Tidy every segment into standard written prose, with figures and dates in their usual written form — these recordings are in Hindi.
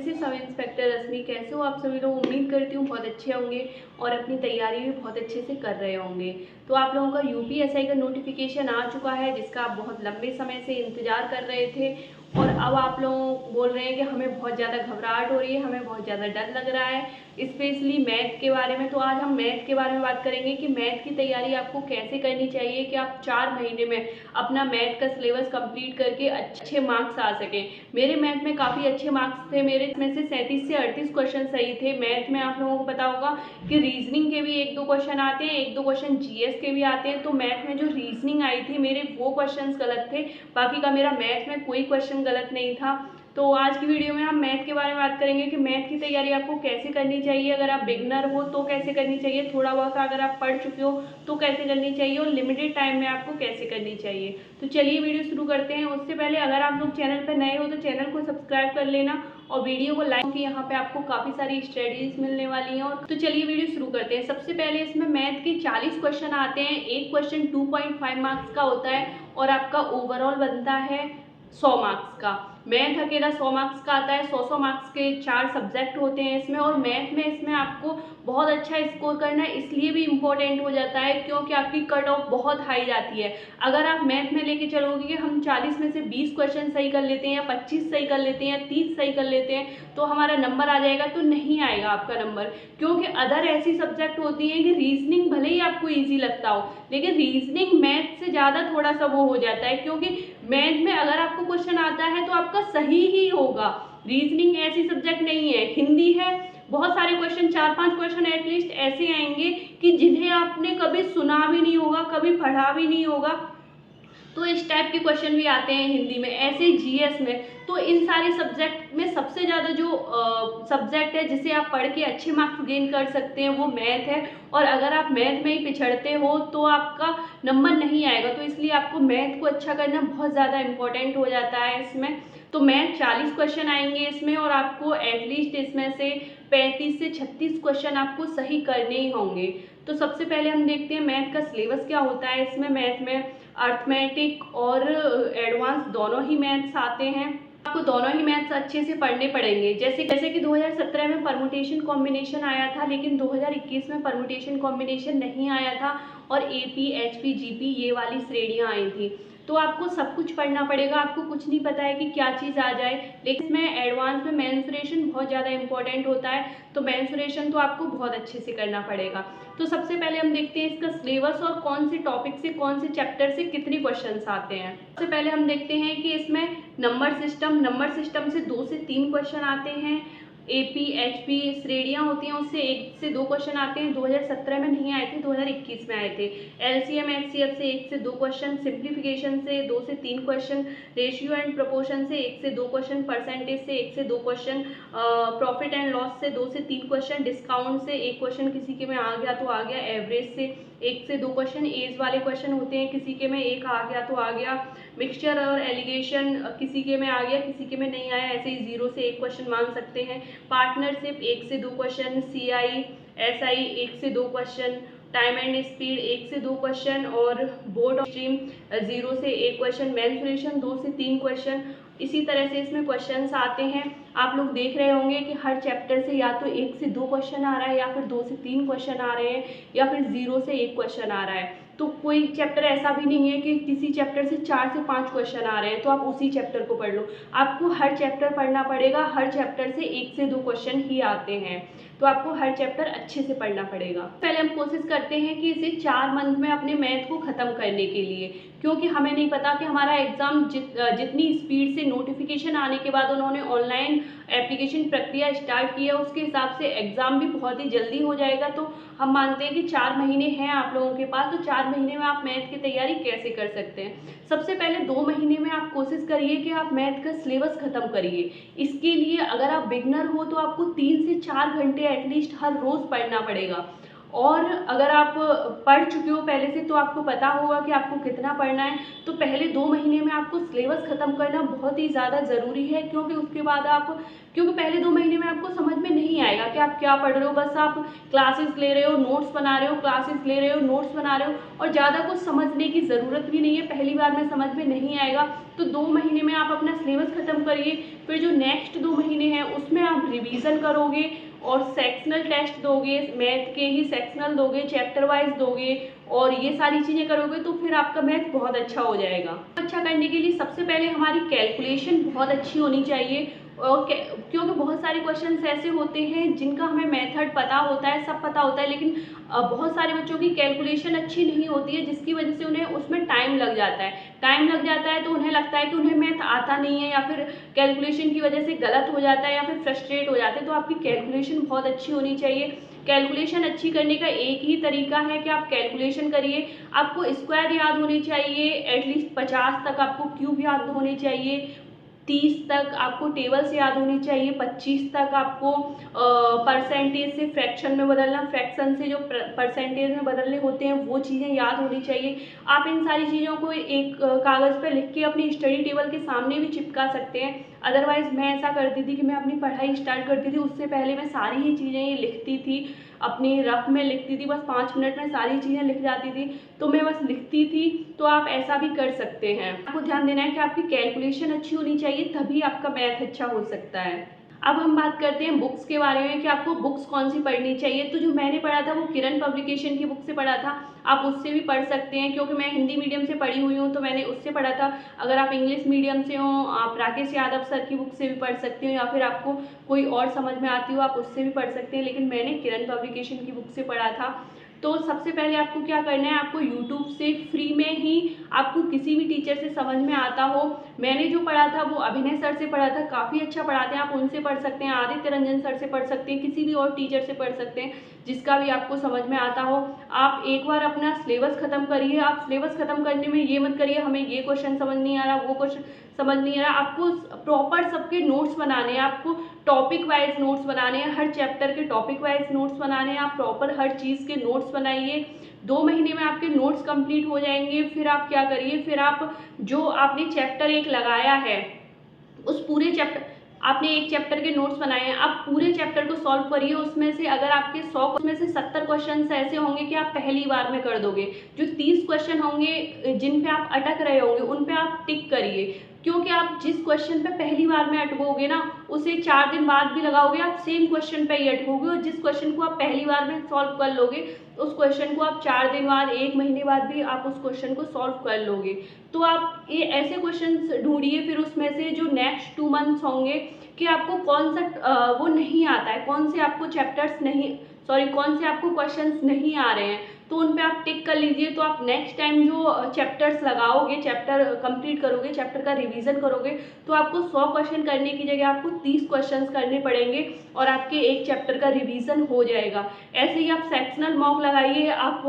दिस इज सब इंस्पेक्टर रश्मि। कैसे हो आप सभी लोग? उम्मीद करती हूँ बहुत अच्छे होंगे और अपनी तैयारी भी बहुत अच्छे से कर रहे होंगे। तो आप लोगों का यूपीएसआई का नोटिफिकेशन आ चुका है जिसका आप बहुत लंबे समय से इंतजार कर रहे थे और अब आप लोग बोल रहे हैं कि हमें बहुत ज़्यादा घबराहट हो रही है, हमें बहुत ज़्यादा डर लग रहा है, स्पेशली मैथ के बारे में। तो आज हम मैथ के बारे में बात करेंगे कि मैथ की तैयारी आपको कैसे करनी चाहिए कि आप 4 महीने में अपना मैथ का सिलेबस कंप्लीट करके अच्छे मार्क्स आ सकें। मेरे मैथ में काफ़ी अच्छे मार्क्स थे, मेरे इसमें से 37 से 38 क्वेश्चन सही थे। मैथ में आप लोगों को पता होगा कि रीजनिंग के भी 1-2 क्वेश्चन आते हैं, 1-2 क्वेश्चन जीएस के भी आते हैं। तो मैथ में जो रीजनिंग आई थी मेरे वो क्वेश्चन गलत थे, बाकी का मेरा मैथ में कोई क्वेश्चन गलत नहीं था। तो आज की वीडियो में हम मैथ के बारे में बात करेंगे कि मैथ की तैयारी आपको कैसे करनी चाहिए। अगर आप बिगनर हो तो कैसे करनी चाहिए, थोड़ा बहुत अगर आप पढ़ चुके हो तो कैसे करनी चाहिए और लिमिटेड टाइम में आपको कैसे करनी चाहिए। तो चलिए वीडियो शुरू करते हैं। उससे पहले अगर आप लोग चैनल पर नए हो तो चैनल को सब्सक्राइब कर लेना और वीडियो को लाइक, कि यहाँ पे आपको काफ़ी सारी स्टडीज मिलने वाली हैं। और तो चलिए वीडियो शुरू करते हैं। सबसे पहले इसमें मैथ के 40 क्वेश्चन आते हैं। एक क्वेश्चन 2.5 मार्क्स का होता है और आपका ओवरऑल बनता है 100 मार्क्स का। मैथ अकेला 100 मार्क्स का आता है। 100 मार्क्स के 4 सब्जेक्ट होते हैं इसमें, और मैथ में इसमें आपको बहुत अच्छा स्कोर करना है, इसलिए भी इम्पोर्टेंट हो जाता है क्योंकि आपकी कट ऑफ बहुत हाई जाती है। अगर आप मैथ में लेके चलोगे कि हम 40 में से 20 क्वेश्चन सही कर लेते हैं या 25 सही कर लेते हैं या 30 सही कर लेते हैं तो हमारा नंबर आ जाएगा, तो नहीं आएगा आपका नंबर। क्योंकि अदर ऐसी सब्जेक्ट होती हैं कि रीजनिंग भले ही आपको ईजी लगता हो, लेकिन रीजनिंग मैथ से ज़्यादा थोड़ा सा वो हो जाता है, क्योंकि मैथ में अगर आपको क्वेश्चन आता है तो आपका सही ही होगा। रीजनिंग ऐसी सब्जेक्ट नहीं है। हिंदी है, बहुत सारे क्वेश्चन, 4-5 क्वेश्चन एटलीस्ट ऐसे आएंगे कि जिन्हें आपने कभी सुना भी नहीं होगा, कभी पढ़ा भी नहीं होगा। तो इस टाइप के क्वेश्चन भी आते हैं हिंदी में, ऐसे जीएस में। तो इन सारे सब्जेक्ट में सबसे ज़्यादा जो सब्जेक्ट है जिसे आप पढ़ के अच्छे मार्क्स गेन कर सकते हैं वो मैथ है। और अगर आप मैथ में ही पिछड़ते हो तो आपका नंबर नहीं आएगा। तो इसलिए आपको मैथ को अच्छा करना बहुत ज़्यादा इम्पोर्टेंट हो जाता है इसमें। तो मैथ 40 क्वेश्चन आएंगे इसमें और आपको एटलीस्ट इसमें से 35 से 36 क्वेश्चन आपको सही करने ही होंगे। तो सबसे पहले हम देखते हैं मैथ का सिलेबस क्या होता है। इसमें मैथ में अर्थमेटिक और एडवांस दोनों ही मैथ्स आते हैं। आपको दोनों ही मैथ्स अच्छे से पढ़ने पड़ेंगे। जैसे कि 2017 में परमुटेशन कॉम्बिनेशन आया था, लेकिन 2021 में परमुटेशन कॉम्बिनेशन नहीं आया था और एपी, एचपी, जीपी ये वाली श्रेणियाँ आई थी। तो आपको सब कुछ पढ़ना पड़ेगा। आपको कुछ नहीं पता है कि क्या चीज़ आ जाए। लेकिन इसमें एडवांस में मेंसुरेशन बहुत ज़्यादा इंपॉर्टेंट होता है, तो मेंसुरेशन तो आपको बहुत अच्छे से करना पड़ेगा। तो सबसे पहले हम देखते हैं इसका सिलेबस और कौन से टॉपिक से, कौन से चैप्टर से कितने क्वेश्चंस आते हैं। सबसे पहले हम देखते हैं कि इसमें नंबर सिस्टम से 2 से 3 क्वेश्चन आते हैं। एपी, एचपी श्रेणियाँ होती हैं, उससे 1 से 2 क्वेश्चन आते हैं। 2017 में नहीं आए थे, 2021 में आए थे। एलसीएम, एचसीएफ से 1 से 2 क्वेश्चन, सिंप्लीफिकेशन से 2 से 3 क्वेश्चन, रेशियो एंड प्रोपोर्शन से 1 से 2 क्वेश्चन, परसेंटेज से 1 से 2 क्वेश्चन, प्रॉफिट एंड लॉस से 2 से 3 क्वेश्चन, डिस्काउंट से 1 क्वेश्चन किसी के में आ गया तो आ गया, एवरेज से 1 से 2 क्वेश्चन, एज वाले क्वेश्चन होते हैं, किसी के में 1 आ गया तो आ गया, मिक्सचर और एलिगेशन किसी के में आ गया, किसी के में नहीं आया, ऐसे ही 0 से 1 क्वेश्चन मान सकते हैं। पार्टनरशिप 1 से 2 क्वेश्चन, सीआई, एसआई 1 से 2 क्वेश्चन, टाइम एंड स्पीड 1 से 2 क्वेश्चन और बोर्ड ऑफ स्ट्रीम 0 से 1 क्वेश्चन, मेंसुरेशन 2 से 3 क्वेश्चन। इसी तरह से इसमें क्वेश्चंस आते हैं। आप लोग देख रहे होंगे कि हर चैप्टर से या तो 1 से 2 क्वेश्चन आ रहा है या फिर 2 से 3 क्वेश्चन आ रहे हैं या फिर 0 से 1 क्वेश्चन आ रहा है। तो कोई चैप्टर ऐसा भी नहीं है कि किसी चैप्टर से 4 से 5 क्वेश्चन आ रहे हैं तो आप उसी चैप्टर को पढ़ लो। आपको हर चैप्टर पढ़ना पड़ेगा। हर चैप्टर से 1 से 2 क्वेश्चन ही आते हैं, तो आपको हर चैप्टर अच्छे से पढ़ना पड़ेगा। पहले हम कोशिश करते हैं कि इसे 4 मंथ में अपने मैथ को ख़त्म करने के लिए, क्योंकि हमें नहीं पता कि हमारा एग्ज़ाम जितनी स्पीड से नोटिफिकेशन आने के बाद उन्होंने ऑनलाइन एप्लीकेशन प्रक्रिया स्टार्ट की है उसके हिसाब से एग्ज़ाम भी बहुत ही जल्दी हो जाएगा। तो हम मानते हैं कि 4 महीने हैं आप लोगों के पास, तो 4 महीने में आप मैथ की तैयारी कैसे कर सकते हैं। सबसे पहले 2 महीने में आप कोशिश करिए कि आप मैथ का सिलेबस ख़त्म करिए। इसके लिए अगर आप बिगनर हो तो आपको 3 से 4 घंटे एटलीस्ट हर रोज़ पढ़ना पड़ेगा। और अगर आप पढ़ चुके हो पहले से तो आपको पता होगा कि आपको कितना पढ़ना है। तो पहले 2 महीने में आपको सिलेबस ख़त्म करना बहुत ही ज़्यादा ज़रूरी है, क्योंकि उसके बाद क्योंकि पहले 2 महीने में आपको समझ में नहीं आएगा कि आप क्या पढ़ रहे हो। बस आप क्लासेस ले रहे हो, नोट्स बना रहे हो, क्लासेस ले रहे हो, नोट्स बना रहे हो, और ज़्यादा कुछ समझने की ज़रूरत भी नहीं है। पहली बार में समझ में नहीं आएगा। तो 2 महीने में आप अपना सिलेबस ख़त्म करिए। फिर जो नेक्स्ट 2 महीने हैं उसमें आप आप रिवीजन करोगे और सेक्शनल टेस्ट दोगे, मैथ के ही सेक्शनल दोगे, चैप्टर वाइज दोगे और ये सारी चीज़ें करोगे तो फिर आपका मैथ बहुत अच्छा हो जाएगा। अच्छा करने के लिए सबसे पहले हमारी कैलकुलेशन बहुत अच्छी होनी चाहिए और क्योंकि बहुत सारे क्वेश्चंस ऐसे होते हैं जिनका हमें मेथड पता होता है, सब पता होता है, लेकिन बहुत सारे बच्चों की कैलकुलेशन अच्छी नहीं होती है, जिसकी वजह से उन्हें उसमें टाइम लग जाता है तो उन्हें लगता है कि उन्हें मैथ आता नहीं है या फिर कैलकुलेशन की वजह से गलत हो जाता है या फिर फ्रस्ट्रेट हो जाते हैं। तो आपकी कैलकुलेशन बहुत अच्छी होनी चाहिए। कैलकुलेशन अच्छी करने का एक ही तरीका है कि आप कैलकुलेशन करिए। आपको स्क्वायर याद होनी चाहिए, एटलीस्ट 50 तक आपको क्यूब याद होने चाहिए, 30 तक आपको टेबल से याद होनी चाहिए, 25 तक आपको परसेंटेज से फ्रैक्शन में बदलना, फ्रैक्शन से जो परसेंटेज में बदलने होते हैं वो चीज़ें याद होनी चाहिए। आप इन सारी चीज़ों को एक कागज़ पर लिख के अपनी स्टडी टेबल के सामने भी चिपका सकते हैं। अदरवाइज़ मैं ऐसा करती थी कि मैं अपनी पढ़ाई स्टार्ट करती थी उससे पहले मैं सारी ही चीज़ें ये लिखती थी, अपनी रफ में लिखती थी, बस 5 मिनट में सारी चीज़ें लिख जाती थी, तो मैं बस लिखती थी। तो आप ऐसा भी कर सकते हैं। आपको ध्यान देना है कि आपकी कैलकुलेशन अच्छी होनी चाहिए, तभी आपका मैथ अच्छा हो सकता है। अब हम बात करते हैं बुक्स के बारे में कि आपको बुक्स कौन सी पढ़नी चाहिए। तो जो मैंने पढ़ा था वो किरण पब्लिकेशन की बुक से पढ़ा था। आप उससे भी पढ़ सकते हैं, क्योंकि मैं हिंदी मीडियम से पढ़ी हुई हूँ तो मैंने उससे पढ़ा था। अगर आप इंग्लिश मीडियम से हो, आप राकेश यादव सर की बुक से भी पढ़ सकते हो, या फिर आपको कोई और समझ में आती हो आप उससे भी पढ़ सकते हैं, लेकिन मैंने किरण पब्लिकेशन की बुक से पढ़ा था। तो सबसे पहले आपको क्या करना है, आपको यूट्यूब से फ्री में ही आपको किसी भी टीचर से समझ में आता हो। मैंने जो पढ़ा था वो अभिनय सर से पढ़ा था, काफ़ी अच्छा पढ़ाते हैं, आप उनसे पढ़ सकते हैं, आदित्य रंजन सर से पढ़ सकते हैं, किसी भी और टीचर से पढ़ सकते हैं जिसका भी आपको समझ में आता हो। आप एक बार अपना सिलेबस ख़त्म करिए। आप सिलेबस ख़त्म करने में ये मत करिए हमें ये क्वेश्चन समझ नहीं आ रहा, वो क्वेश्चन समझ नहीं आ रहा। आपको प्रॉपर सबके नोट्स बनाने हैं, आपको टॉपिक वाइज नोट्स बनाने हैं, हर चैप्टर के टॉपिक वाइज नोट्स बनाने हैं। आप प्रॉपर हर चीज़ के नोट्स बनाइए। 2 महीने में आपके नोट्स कंप्लीट हो जाएंगे। फिर आप क्या करिए, फिर आप जो आपने चैप्टर 1 लगाया है उस पूरे चैप्टर, आपने एक चैप्टर के नोट्स बनाए हैं, आप पूरे चैप्टर को सॉल्व करिए। उसमें से अगर आपके 100 में से 70 क्वेश्चन ऐसे होंगे कि आप पहली बार में कर दोगे। जो 30 क्वेश्चन होंगे जिन पे आप अटक रहे होंगे उन पे आप टिक करिए, क्योंकि आप जिस क्वेश्चन पे पहली बार में अटकोगे ना उसे 4 दिन बाद भी लगाओगे आप सेम क्वेश्चन पे ही अटकोगे, और जिस क्वेश्चन को आप पहली बार में सॉल्व कर लोगे उस क्वेश्चन को आप 4 दिन बाद, 1 महीने बाद भी आप उस क्वेश्चन को सॉल्व कर लोगे। तो आप ये ऐसे क्वेश्चंस ढूंढिए फिर उसमें से जो नेक्स्ट 2 मंथ्स होंगे कि आपको कौन सा वो नहीं आता है, कौन से आपको चैप्टर्स नहीं, सॉरी कौन से आपको क्वेश्चंस नहीं आ रहे हैं, तो उन पे आप टिक कर लीजिए। तो आप नेक्स्ट टाइम जो चैप्टर्स लगाओगे, चैप्टर कंप्लीट करोगे, चैप्टर का रिवीजन करोगे, तो आपको 100 क्वेश्चन करने की जगह आपको 30 क्वेश्चंस करने पड़ेंगे और आपके एक चैप्टर का रिवीजन हो जाएगा। ऐसे ही आप सेक्शनल मॉक लगाइए, आप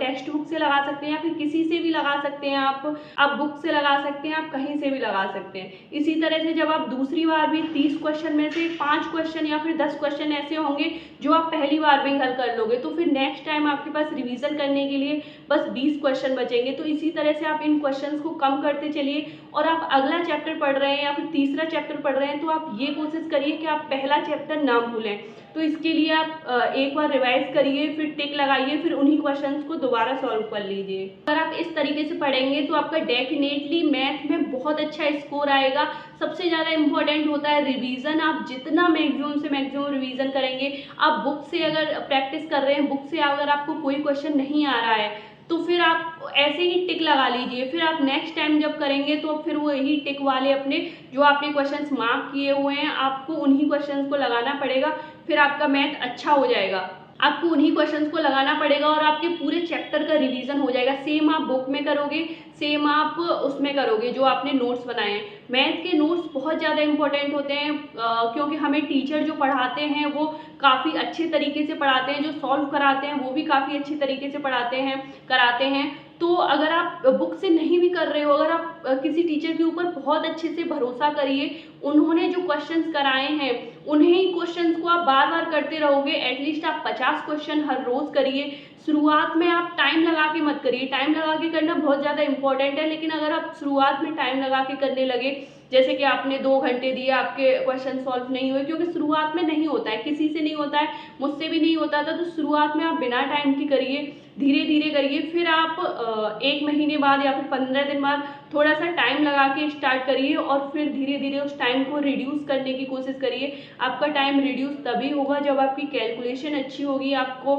टेक्स्ट बुक से लगा सकते हैं या फिर किसी से भी लगा सकते हैं, आप बुक से लगा सकते हैं, आप कहीं से भी लगा सकते हैं। इसी तरह से जब आप दूसरी बार भी 30 क्वेश्चन में से 5 क्वेश्चन या फिर 10 क्वेश्चन ऐसे होंगे जो आप पहली बार में हल कर लोगे, तो फिर नेक्स्ट टाइम आपके पास रिवीजन करने के लिए बस 20 क्वेश्चन बचेंगे। तो इसी तरह से आप इन क्वेश्चंस को कम करते चलिए, और आप अगला चैप्टर पढ़ रहे हैं या फिर तीसरा चैप्टर पढ़ रहे हैं तो आप ये कोशिश करिए कि आप पहला चैप्टर ना भूलें। तो इसके लिए आप एक बार रिवाइज करिए, फिर टिक लगाइए, फिर उन्हीं क्वेश्चंस को दोबारा सॉल्व कर लीजिए। अगर आप इस तरीके से पढ़ेंगे तो आपका डेफिनेटली मैथ में बहुत अच्छा स्कोर आएगा। सबसे ज़्यादा इंपॉर्टेंट होता है रिवीजन। आप जितना मैक्सिमम से मैक्सिमम रिवीजन करेंगे, आप बुक से अगर प्रैक्टिस कर रहे हैं, बुक से अगर आपको कोई क्वेश्चन नहीं आ रहा है तो फिर आप ऐसे ही टिक लगा लीजिए। फिर आप नेक्स्ट टाइम जब करेंगे तो फिर वो यही टिक वाले अपने जो आपने क्वेश्चंस मार्क किए हुए हैं आपको उन्हीं क्वेश्चंस को लगाना पड़ेगा, फिर आपका मैथ अच्छा हो जाएगा। आपको उन्हीं क्वेश्चंस को लगाना पड़ेगा और आपके पूरे चैप्टर का रिवीजन हो जाएगा। सेम आप बुक में करोगे, सेम आप उसमें करोगे जो आपने नोट्स बनाए हैं। मैथ के नोट्स बहुत ज़्यादा इंपॉर्टेंट होते हैं, क्योंकि हमें टीचर जो पढ़ाते हैं वो काफ़ी अच्छे तरीके से पढ़ाते हैं, जो सॉल्व कराते हैं वो भी काफ़ी अच्छे तरीके से पढ़ाते हैं, कराते हैं। तो अगर आप बुक से नहीं भी कर रहे हो, अगर आप किसी टीचर के ऊपर बहुत अच्छे से भरोसा करिए, उन्होंने जो क्वेश्चंस कराए हैं उन्हीं ही क्वेश्चंस को आप बार बार करते रहोगे। एटलीस्ट आप 50 क्वेश्चन हर रोज़ करिए। शुरुआत में आप टाइम लगा के मत करिए, टाइम लगा के करना बहुत ज़्यादा इंपॉर्टेंट है, लेकिन अगर आप शुरुआत में टाइम लगा के करने लगे, जैसे कि आपने 2 घंटे दिए, आपके क्वेश्चन सॉल्व नहीं हुए, क्योंकि शुरुआत में नहीं होता है, किसी से नहीं होता है, मुझसे भी नहीं होता था। तो शुरुआत में आप बिना टाइम की करिए, धीरे धीरे करिए। फिर आप 1 महीने बाद या फिर 15 दिन बाद थोड़ा सा टाइम लगा के स्टार्ट करिए और फिर धीरे धीरे उस टाइम को रिड्यूस करने की कोशिश करिए। आपका टाइम रिड्यूस तभी होगा जब आपकी कैलकुलेशन अच्छी होगी, आपको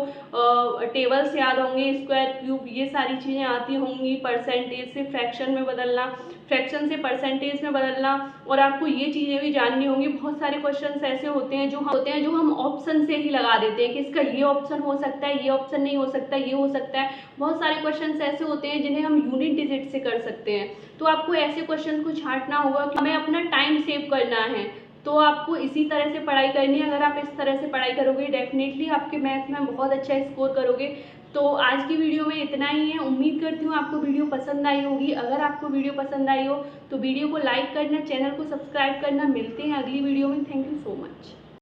टेबल्स याद होंगे, स्क्वायर क्यूब ये सारी चीज़ें आती होंगी, परसेंटेज से फ्रैक्शन में बदलना, फ्रैक्शन से परसेंटेज में बदलना, और आपको ये चीज़ें भी जाननी होंगी। बहुत सारे क्वेश्चंस ऐसे होते हैं जो हम ऑप्शन से ही लगा देते हैं कि इसका ये ऑप्शन हो सकता है, ये ऑप्शन नहीं हो सकता, ये हो सकता है। बहुत सारे क्वेश्चंस ऐसे होते हैं जिन्हें हम यूनिट डिजिट से कर सकते हैं। तो आपको ऐसे क्वेश्चन को छांटना होगा कि हमें अपना टाइम सेव करना है, तो आपको इसी तरह से पढ़ाई करनी है। अगर आप इस तरह से पढ़ाई करोगे डेफिनेटली आपके मैथ में बहुत अच्छा स्कोर करोगे। तो आज की वीडियो में इतना ही है। उम्मीद करती हूँ आपको वीडियो पसंद आई होगी। अगर आपको वीडियो पसंद आई हो तो वीडियो को लाइक करना, चैनल को सब्सक्राइब करना। मिलते हैं अगली वीडियो में। Thank you so much.